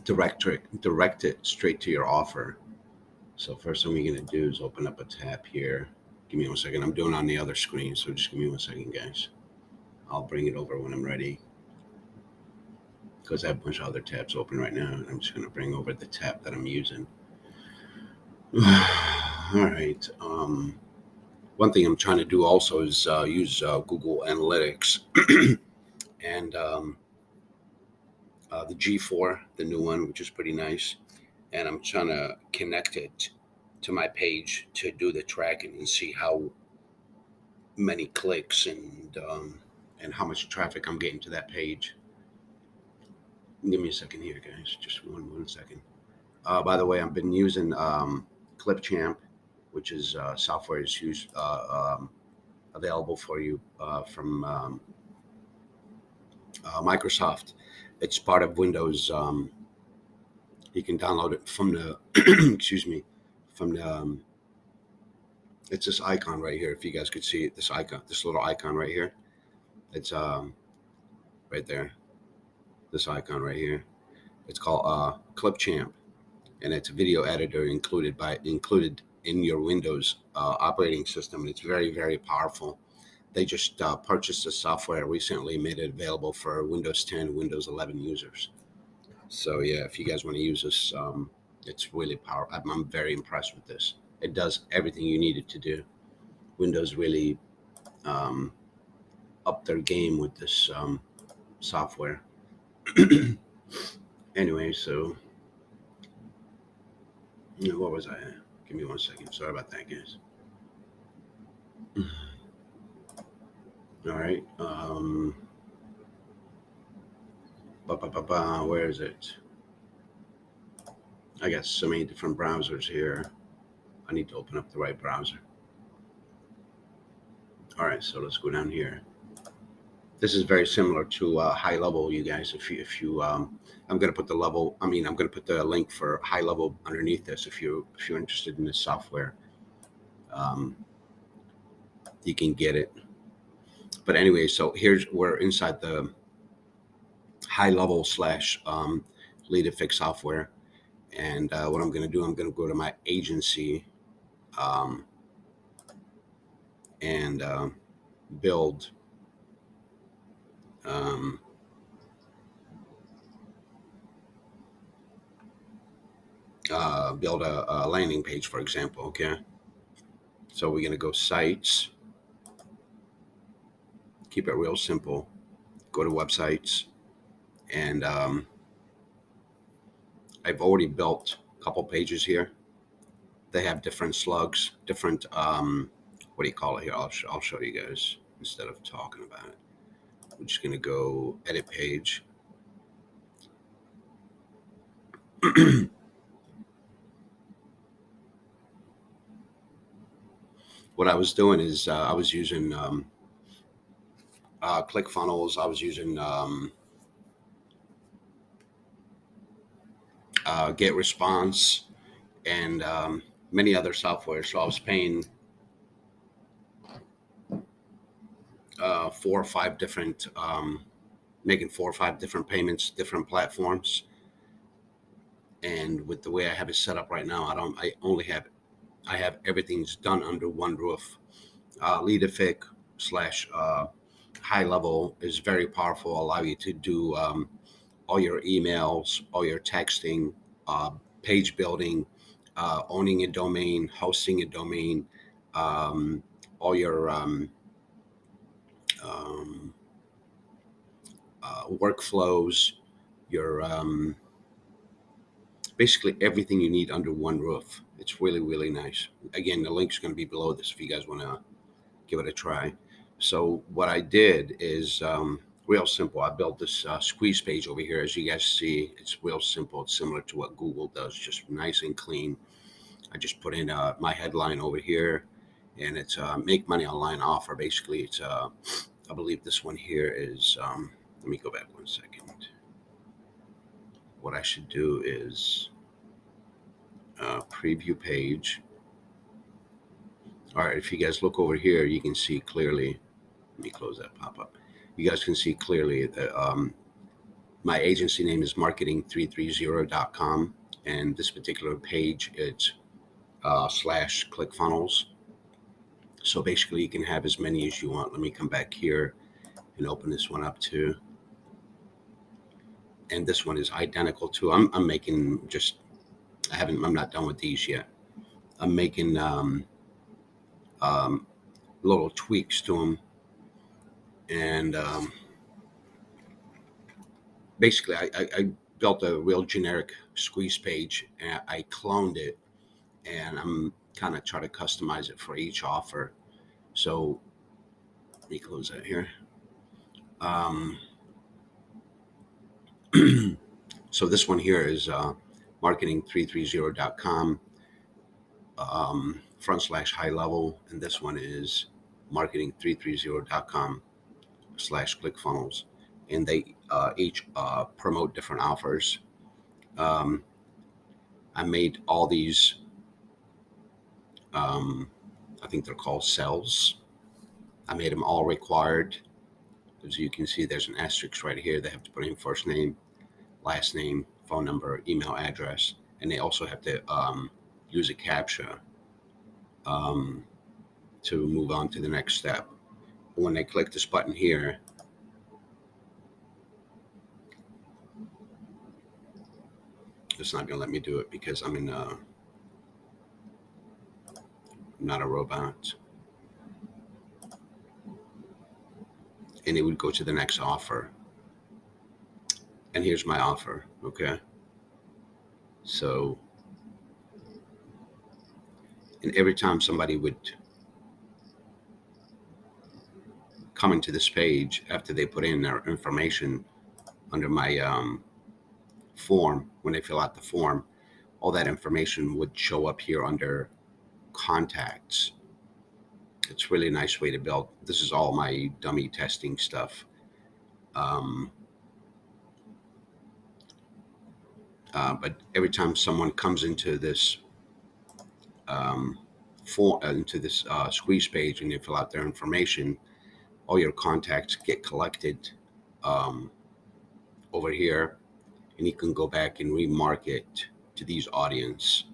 direct it straight to your offer. So first thing we're going to do is open up a tab here. Give me 1 second. I'm doing it on the other screen, so just give me 1 second, guys. I'll bring it over when I'm ready, because I have a bunch of other tabs open right now, and I'm just going to bring over the tab that I'm using. All right. One thing I'm trying to do also is use Google Analytics and the G4, the new one, which is pretty nice. And I'm trying to connect it to my page to do the tracking and see how many clicks and how much traffic I'm getting to that page. Give me a second here, guys. Just one second. By the way, I've been using Clipchamp, which is software is used available for you from Microsoft. It's part of Windows. You can download it from the excuse me, from the it's this icon right here. If you guys could see it, this icon, this little icon right here. It's right there. This icon right here. It's called Clipchamp, and it's a video editor included in your Windows operating system. And it's very powerful. They just purchased the software recently, made it available for Windows 10, Windows 11 users. So yeah, if you guys want to use this, it's really powerful. I'm very impressed with this. It does everything you need it to do. Windows really um, upped their game with this software. Anyway, so what was I at? Give me 1 second. Sorry about that, guys. All right. Where is it? I got so many different browsers here. I need to open up the right browser. All right, so let's go down here. This is very similar to Highlevel, you guys. If you I'm going to put the level. I'm going to put the link for Highlevel underneath this. If you're interested in this software, um, you can get it. But anyway, so we're inside the Highlevel slash LeadFix software, and what I'm going to do, I'm going to go to my agency um, and build. Um, Build a landing page, for example. Okay, so we're gonna go sites, keep it real simple, go to websites, and I've already built a couple pages here. They have different slugs, different what do you call it here? I'll show you guys instead of talking about it. We're just gonna go edit page. What I was doing is I was using ClickFunnels. I was using Get Response and many other software. So I was paying 4 or 5 different, making 4 or 5 different payments, different platforms. And with the way I have it set up right now, I have everything's done under one roof. LeadFix slash Highlevel is very powerful. Allow you to do all your emails, all your texting, page building, owning a domain, hosting a domain, all your um, workflows, your basically everything you need under one roof. It's really nice. Again, the link's going to be below this if you guys want to give it a try. So what I did is real simple. I built this squeeze page over here. As you guys see, it's real simple. It's similar to what Google does, just nice and clean. I just put in my headline over here, and it's make money online offer. Basically, it's I believe this one here is. Let me go back 1 second. What I should do is preview page. All right, if you guys look over here, you can see clearly. Let me close that pop-up. You guys can see clearly that My agency name is marketing330.com, and this particular page it's slash ClickFunnels. So basically, you can have as many as you want. Let me come back here and open this one up too. And this one is identical to. I'm making just. I'm not done with these yet. I'm making um, little tweaks to them, and basically, I built a real generic squeeze page, and I cloned it, and I'm kind of trying to customize it for each offer. So let me close that here. Um, so this one here is marketing330.com / high level, and this one is marketing330.com / ClickFunnels, and they each promote different offers. Um, I made all these. Um, I think they're called cells. I made them all required. As you can see, there's an asterisk right here. They have to put in first name, last name, phone number, email address, and they also have to use a CAPTCHA um, to move on to the next step. When they click this button here, it's not going to let me do it because I'm not a robot. And it would go to the next offer. And here's my offer. Okay. So, and every time somebody would come into this page after they put in their information under my form, when they fill out the form, all that information would show up here under contacts. It's really a nice way to build. This is all my dummy testing stuff. Um, but every time someone comes into this um, into this squeeze page and you fill out their information, all your contacts get collected um, over here, and you can go back and remarket to these audience.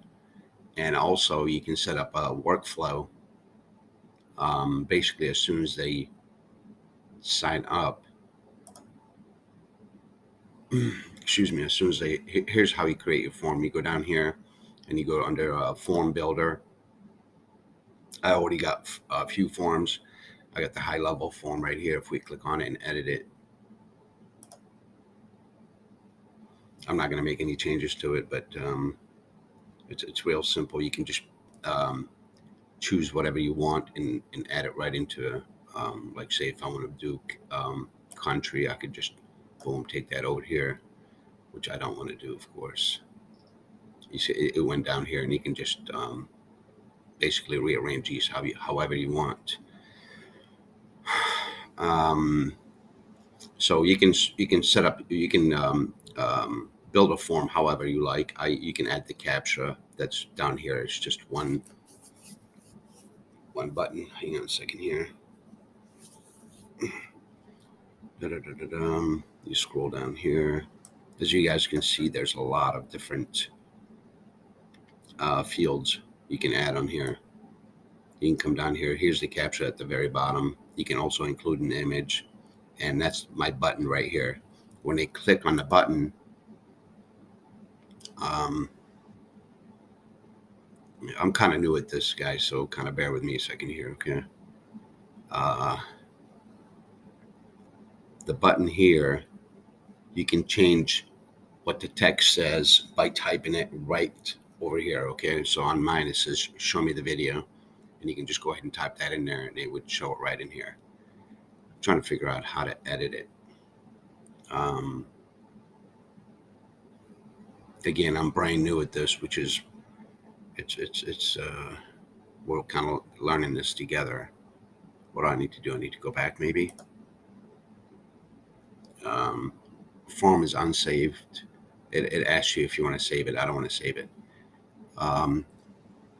And also, you can set up a workflow. Basically, as soon as they sign up, excuse me, as soon as here's how you create your form. You go down here and you go under form builder. I already got a few forms. I got the high level form right here. If we click on it and edit it, I'm not going to make any changes to it, but it's real simple. You can just um, choose whatever you want and add it right into, like say if I want to do country, I could just boom, take that over here, which I don't want to do, of course. You see, it went down here, and you can just basically rearrange these however you want. Um, so you can set up, you can build a form however you like. You can add the CAPTCHA that's down here. It's just one button. Hang on a second here. You scroll down here. As you guys can see, there's a lot of different fields you can add on here. You can come down here. Here's the CAPTCHA at the very bottom. You can also include an image, and that's my button right here. When they click on the button, um, I'm kind of new at this, guys, so kind of bear with me a second here, okay? Uh, the button here, you can change what the text says by typing it right over here, okay? So on mine, it says, show me the video. And you can just go ahead and type that in there, and it would show it right in here. I'm trying to figure out how to edit it. Again, I'm brand new at this, which is, we're kind of learning this together. What do I need to do? I need to go back maybe. Um, Form is unsaved. It asks you if you want to save it. I don't want to save it. Um,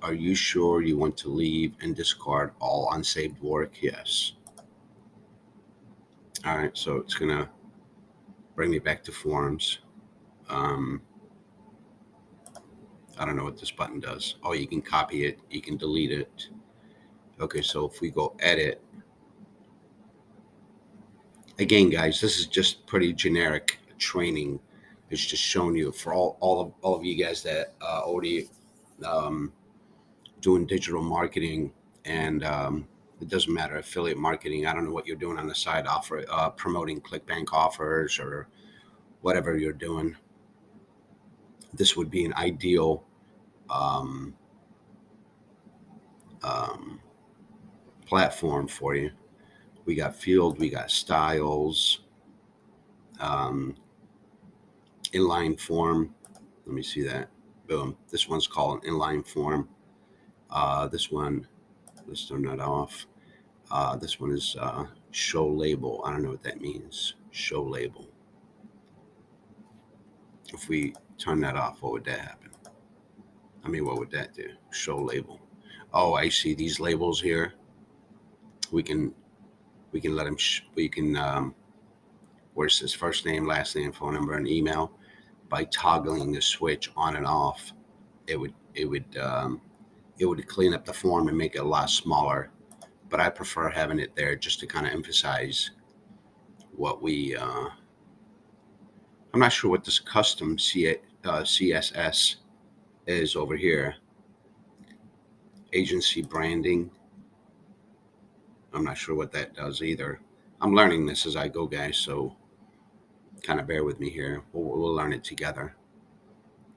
are you sure you want to leave and discard all unsaved work? Yes. All right. So it's gonna bring me back to forms. Um, I don't know what this button does. Oh, you can copy it, you can delete it. Okay, so if we go edit, again, guys, this is just pretty generic training. It's just showing you for all of you guys that already um, doing digital marketing, and it doesn't matter, affiliate marketing. I don't know what you're doing on the side, offer promoting ClickBank offers or whatever you're doing. This would be an ideal um, um, platform for you. We got field, we got styles, um, inline form. Let me see that. Boom. This one's called an inline form. This one, let's turn that off. This one is show label. I don't know what that means. Show label. If we turn that off, what would that happen? I mean, what would that do? Show label. Oh, I see these labels here. We can let them. We can where it says first name, last name, phone number, and email. By toggling the switch on and off, it would clean up the form and make it a lot smaller. But I prefer having it there just to kind of emphasize what we. I'm not sure what this custom CSS is over here. Agency branding. I'm not sure what that does either. I'm learning this as I go, guys. So kind of bear with me here. We'll learn it together.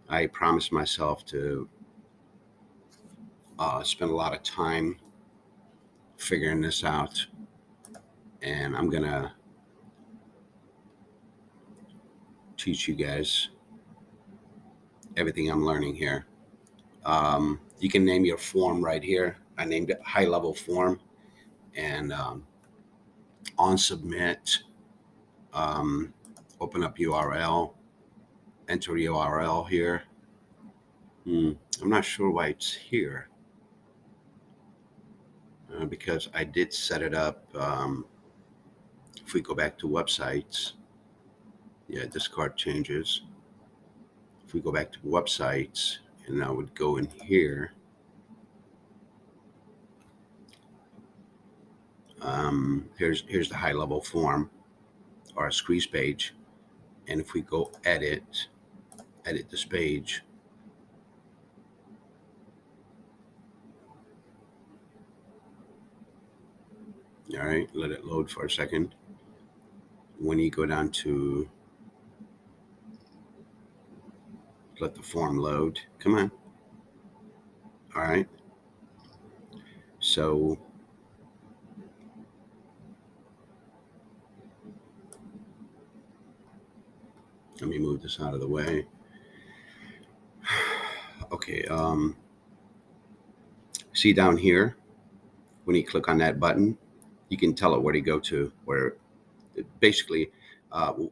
I promised myself to spend a lot of time figuring this out, and I'm gonna teach you guys everything I'm learning here. You can name your form right here. I named it Highlevel form, and on submit, um, open up URL, enter URL here. I'm not sure why it's here because I did set it up. If we go back to websites, yeah, this card changes. If we go back to websites, and I would go in here. Here's the Highlevel form or a squeeze page, and if we go edit this page, all right, let it load for a second. When you go down to let the form load, come on. All right, so let me move this out of the way. Okay, see down here when you click on that button, you can tell it where to go to. Where basically,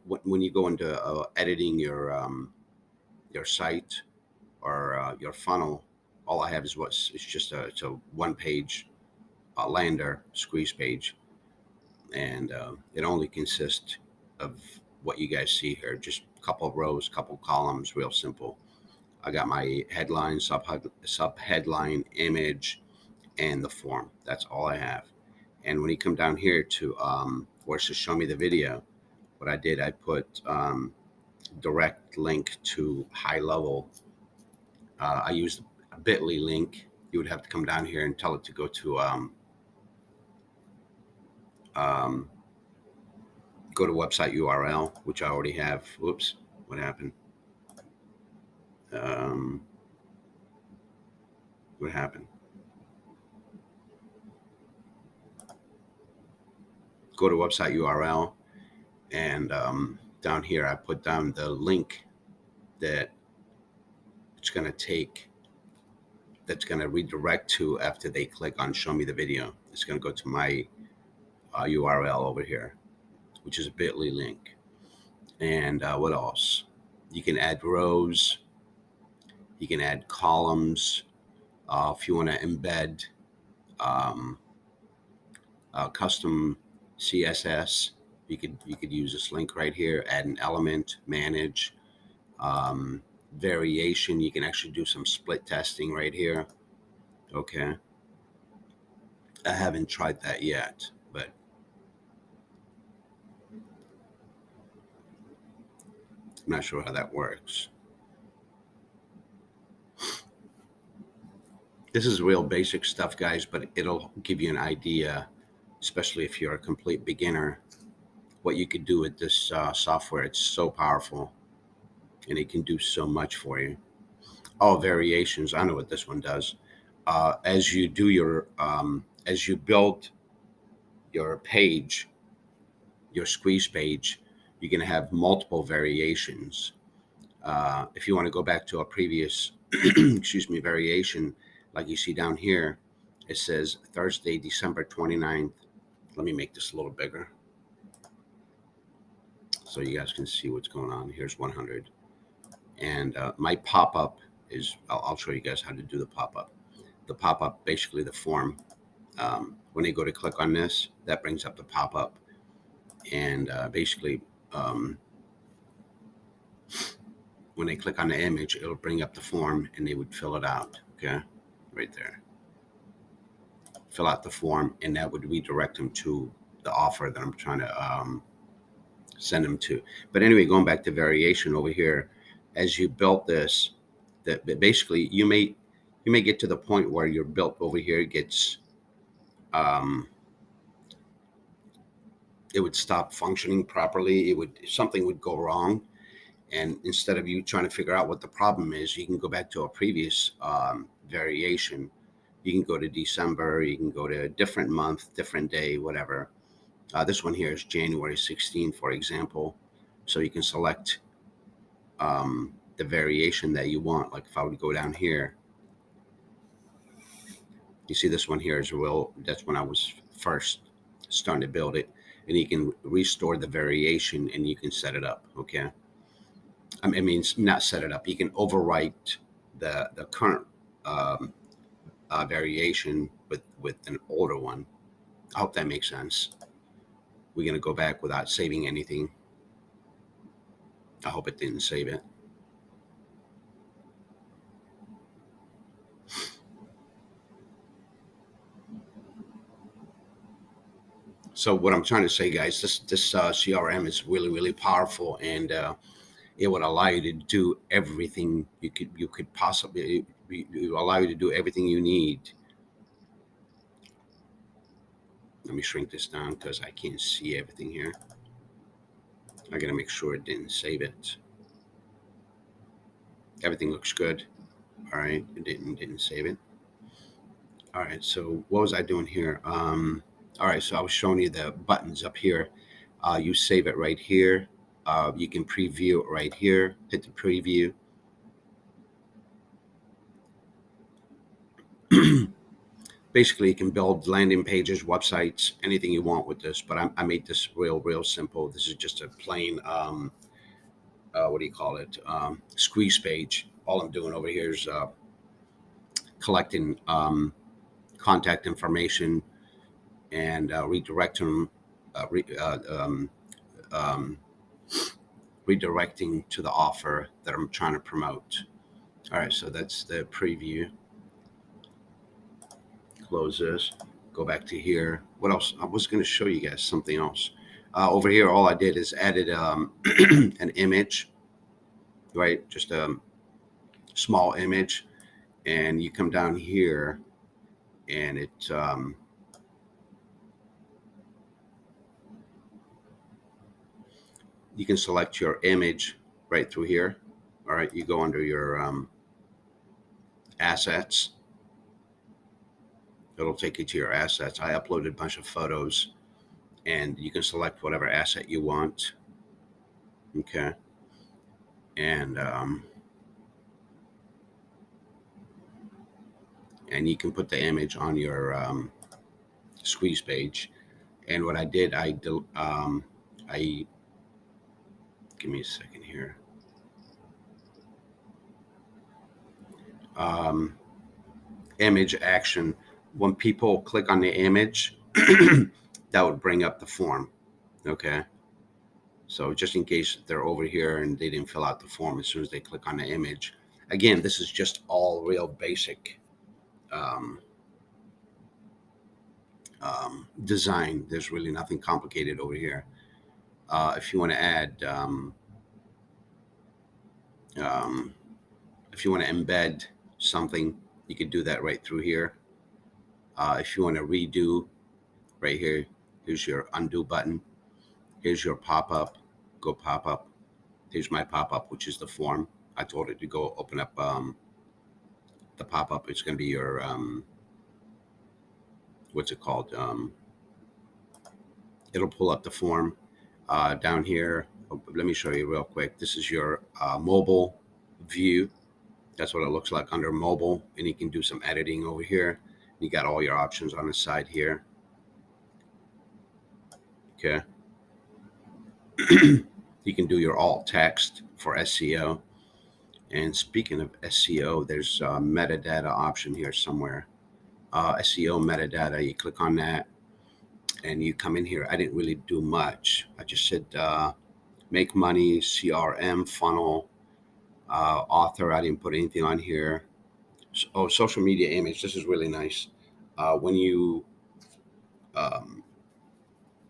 when you go into editing your site or your funnel, all I have is it's just it's a one page lander squeeze page, and it only consists of what you guys see here, just a couple of rows, couple columns, real simple. I got my headline, sub headline, image, and the form. That's all I have. And when you come down here to where it says show me the video, what I did, I put direct link to Highlevel. I used a bit.ly link. You would have to come down here and tell it to go to um, website URL, which I already have. Whoops, what happened? Um, what happened? Go to website URL, and down here I put down the link that it's going to take, that's going to redirect to after they click on show me the video. It's going to go to my URL over here, which is a bit.ly link. And what else? You can add rows, you can add columns. If you want to embed um, custom CSS, You could use this link right here, add an element, manage, um, variation. You can actually do some split testing right here. Okay. I haven't tried that yet, but I'm not sure how that works. This is real basic stuff, guys, but it'll give you an idea, especially if you're a complete beginner, what you could do with this software. It's so powerful and it can do so much for you. Oh, variations. I know what this one does. As you build your page, your squeeze page, you're going to have multiple variations. If you want to go back to a previous, excuse me, variation, like you see down here, it says Thursday, December 29th. Let me make this a little bigger so you guys can see what's going on. Here's 100. And my pop-up is, I'll show you guys how to do the pop-up. The pop-up, basically the form. When they go to click on this, that brings up the pop-up. And basically, when they click on the image, it'll bring up the form and they would fill it out. Okay, right there. Fill out the form, and that would redirect them to the offer that I'm trying to send them to. But anyway, going back to variation over here, as you built this, that basically you may get to the point where your built over here gets um, it would stop functioning properly. It would something would go wrong, and instead of you trying to figure out what the problem is, you can go back to a previous variation. You can go to December. You can go to a different month, different day, whatever. This one here is January 16th, for example. So you can select the variation that you want. Like if I would go down here, you see this one here is real. That's when I was first starting to build it. And you can restore the variation and you can set it up. Okay. I mean, not set it up. You can overwrite the current um, variation with an older one. I hope that makes sense. We're going to go back without saving anything. I hope it didn't save it. So what I'm trying to say, guys, this CRM is really powerful, and it would allow you to do everything you could possibly. It will allow you to do everything you need. Let me shrink this down because I can't see everything here. I got to make sure it didn't save it. Everything looks good. All right, it didn't save it. All right, so what was I doing here? All right, so I was showing you the buttons up here. You save it right here. You can preview it right here. Hit the preview. Basically, you can build landing pages, websites, anything you want with this. But I made this real simple. This is just a plain what do you call it? Squeeze page. All I'm doing over here is collecting contact information and redirecting them, um, redirecting to the offer that I'm trying to promote. All right, so that's the preview. Close this. Go back to here. What else? I was going to show you guys something else. Over here, all I did is added an image, right? Just a small image, and you come down here, and you can select your image right through here. All right, you go under your assets. It'll take you to your assets. I uploaded a bunch of photos, and you can select whatever asset you want. Okay, and and you can put the image on your squeeze page. And what I did, I give me a second here. Um, Image action. When people click on the image, that would bring up the form. Okay. So just in case they're over here and they didn't fill out the form as soon as they click on the image. Again, this is just all real basic um, design. There's really nothing complicated over here. If you want to add, um, if you want to embed something, you could do that right through here. If you want to redo, right here, here's your undo button. Here's your pop up. Go pop up. Here's my pop up, which is the form. I told it to go open up the pop up. It's going to be your, what's it called? It'll pull up the form down here. Oh, let me show you real quick. This is your mobile view. That's what it looks like under mobile. And you can do some editing over here. You got all your options on the side here. Okay. You can do your alt text for SEO. And speaking of SEO, there's a metadata option here somewhere. SEO metadata, you click on that and you come in here. I didn't really do much. I just said make money, CRM, funnel, author. I didn't put anything on here. Oh, social media image. This is really nice. When you um,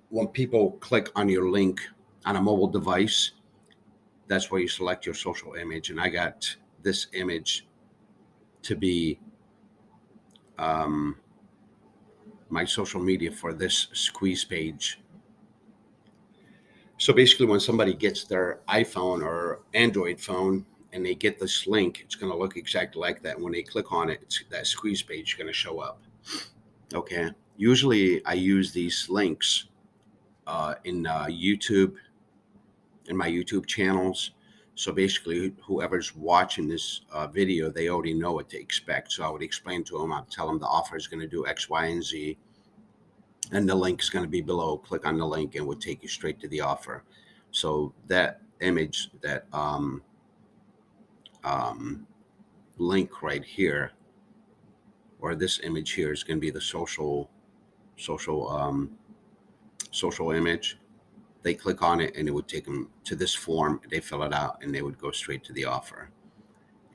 when people click on your link on a mobile device, that's where you select your social image. And I got this image to be um, my social media for this squeeze page. So basically, when somebody gets their iPhone or Android phone and they get this link, it's going to look exactly like that. When they click on it, that squeeze page is going to show up. Okay. Usually, I use these links in YouTube, in my YouTube channels. So basically, whoever's watching this video, they already know what to expect. So I would explain to them, I'd tell them the offer is going to do X, Y, and Z, and the link is going to be below. Click on the link, and it would take you straight to the offer. So that image, that um, link right here, or this image here, is going to be the social social image. They click on it, and it would take them to this form. They fill it out, and they would go straight to the offer.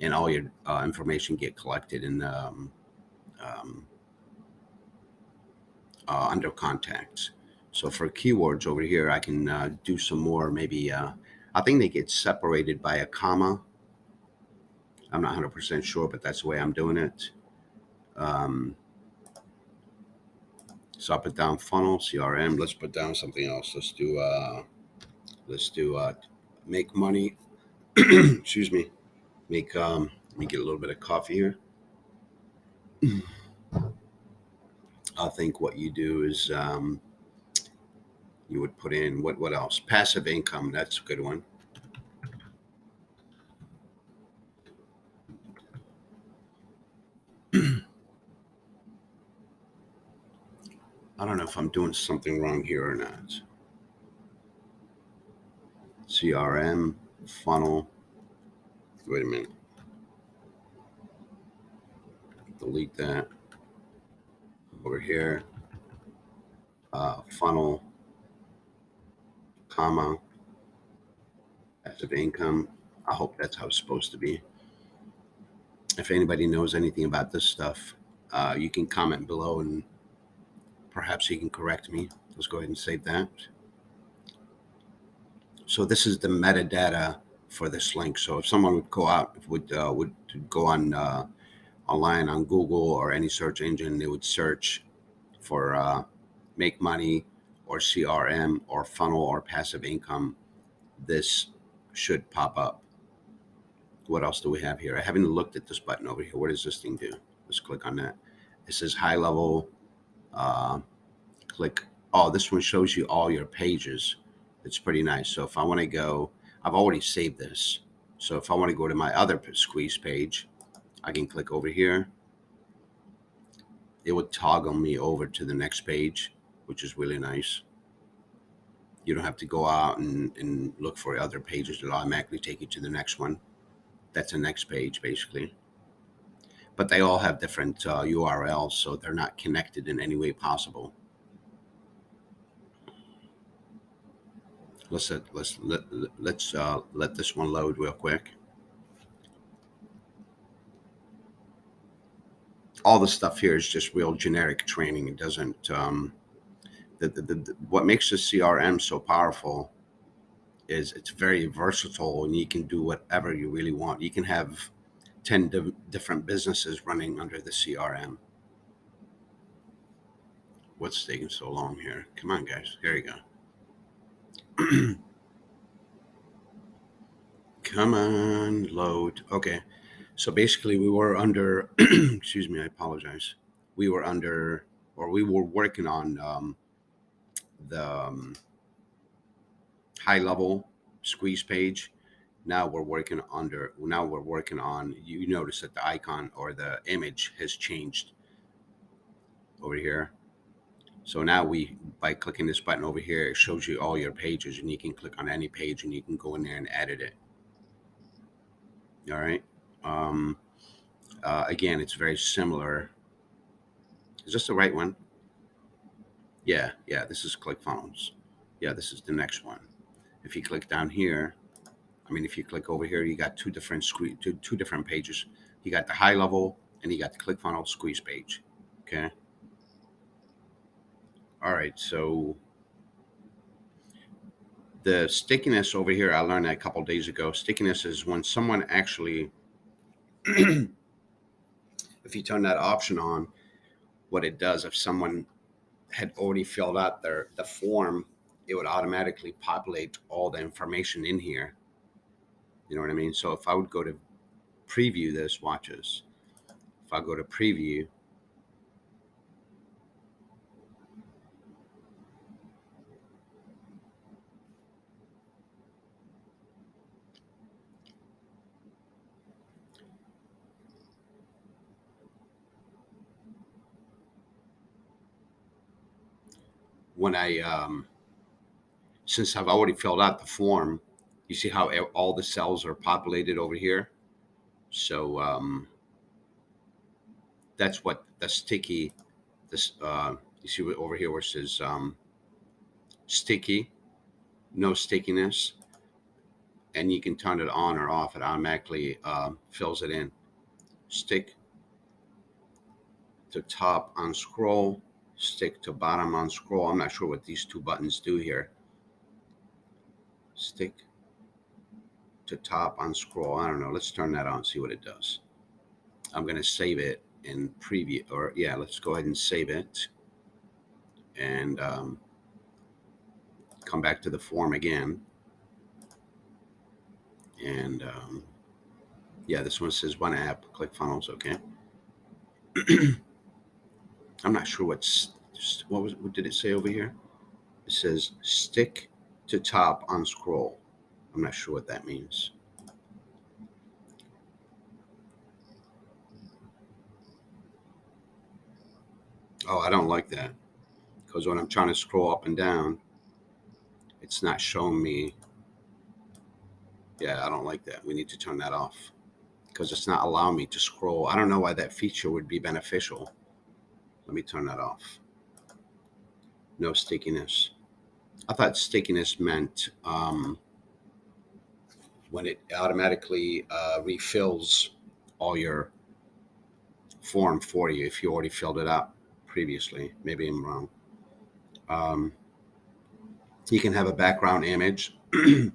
And all your information get collected in um, under contacts. So for keywords over here, I can do some more. Maybe I think they get separated by a comma. I'm not 100% sure, but that's the way I'm doing it. Um, so I put down funnel, CRM. Let's put down something else. Let's do make money. Excuse me. Make Let me get a little bit of coffee here. I think what you do is you would put in what else? Passive income. That's a good one. I don't know if I'm doing something wrong here or not. CRM funnel. Wait a minute. Delete that over here. Funnel, comma, passive income. I hope that's how it's supposed to be. If anybody knows anything about this stuff, you can comment below and perhaps you can correct me. Let's go ahead and save that. So this is the metadata for this link. So if someone would go out, would go on online on Google or any search engine, they would search for make money or CRM or funnel or passive income. This should pop up. What else do we have here? I haven't looked at this button over here. What does this thing do? Let's click on that. It says Highlevel. Uh, Click. Oh, this one shows you all your pages. It's pretty nice. So if I want to go, I've already saved this. So if I want to go to my other squeeze page, I can click over here. It would toggle me over to the next page, which is really nice. You don't have to go out and look for other pages. It'll automatically take you to the next one. That's the next page, basically. But they all have different URLs, so they're not connected in any way possible. Let's let this one load real quick. All the stuff here is just real generic training. It doesn't. What makes the CRM so powerful is it's very versatile, and you can do whatever you really want. You can have 10 different businesses running under the CRM. What's taking so long here? Come on, guys. Here you go. Come on, load. Okay. So basically, we were under, excuse me, I apologize. We were under, or we were working on the high level squeeze page. Now we're working on, you notice that the icon or the image has changed over here. So now by clicking this button over here, it shows you all your pages, and you can click on any page and you can go in there and edit it. All right. Um, Again, it's very similar. Is this the right one? Yeah, yeah, this is ClickFunnels. Yeah, this is the next one. If you click down here, if you click over here, you got two different pages. You got the high level and you got the ClickFunnels squeeze page. Okay. All right. So the stickiness over here, I learned that a couple days ago. Stickiness is when someone actually, if you turn that option on, what it does, if someone had already filled out the form, it would automatically populate all the information in here. You know what I mean? So if I would go to preview this, watch this. If I go to preview, when I since I've already filled out the form, you see how all the cells are populated over here. So that's what the sticky. This you see over here where it says sticky, no stickiness, and you can turn it on or off. It automatically fills it in. Stick to top on scroll, stick to bottom on scroll. I'm not sure what these two buttons do here. Stick to top on scroll. I don't know. Let's turn that on, see what it does. I'm going to save it in preview, or yeah, let's go ahead and save it and come back to the form again. And yeah, this one says one app, ClickFunnels. Okay. I'm not sure what did it say over here? It says stick to top on scroll. I'm not sure what that means. Oh, I don't like that, because when I'm trying to scroll up and down, it's not showing me. Yeah, I don't like that. We need to turn that off because it's not allowing me to scroll. I don't know why that feature would be beneficial. Let me turn that off. No stickiness. I thought stickiness meant when it automatically refills all your form for you if you already filled it out previously. Maybe I'm wrong. Um, you can have a background image if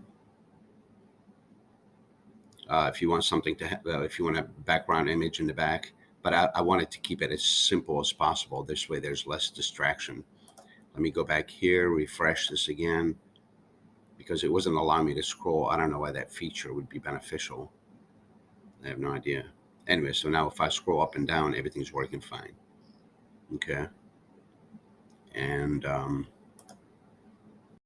you want something to if you want a background image in the back. But I wanted to keep it as simple as possible. This way, there's less distraction. Let me go back here, refresh this again, because it wasn't allowing me to scroll. I don't know why that feature would be beneficial. I have no idea. Anyway, so now if I scroll up and down, everything's working fine. Okay. And